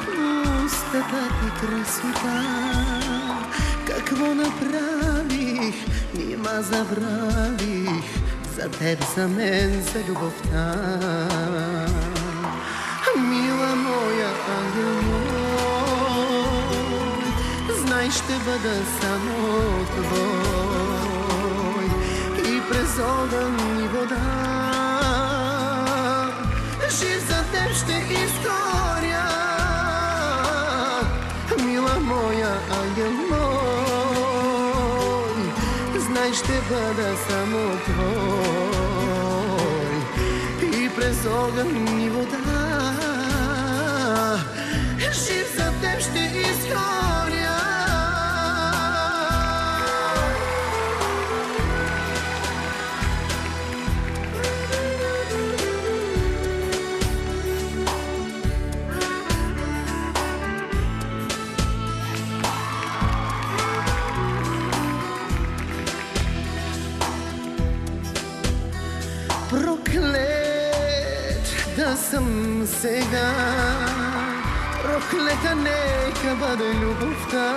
пустата ти красота. Какво направих, нима забравих за теб, за мен, за любовта. Мила моя, ангел мой, знай, ще бъда само твой. И през огън и вода жив за теб ще изгоря. Мила моя, ангел мой, знай, ще бъда само твой. И през огън и вода жив за теб ще изгоря. Проклет да съм сега, проклета нека бъде любовта.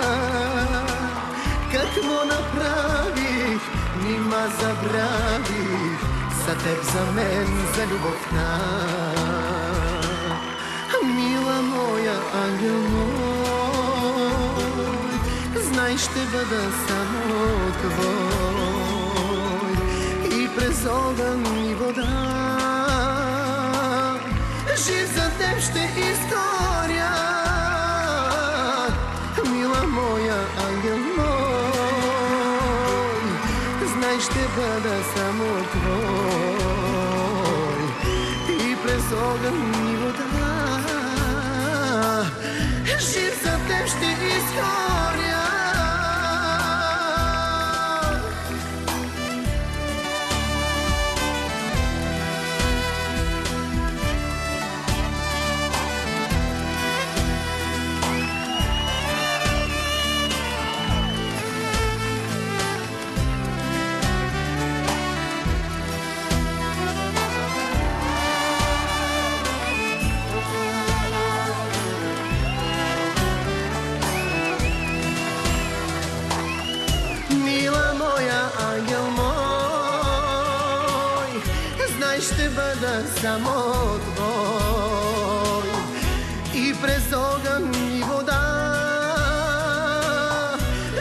Какво направих, нима забравих за теб, за мен, за любовта. Мила моя, ангел мой, знай, ще бъда само твой. И през огън и вода жив за теб ще изгоря. Мила моя, ангел мой, знай, ще бъда само твой. И през огън и вода жив за теб ще изгоря. Ще бъда само твой. И през огън и вода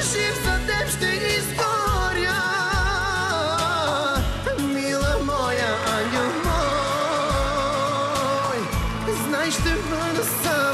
жив за теб ще изгоря. Мила моя, ангел мой, знай, ще бъда само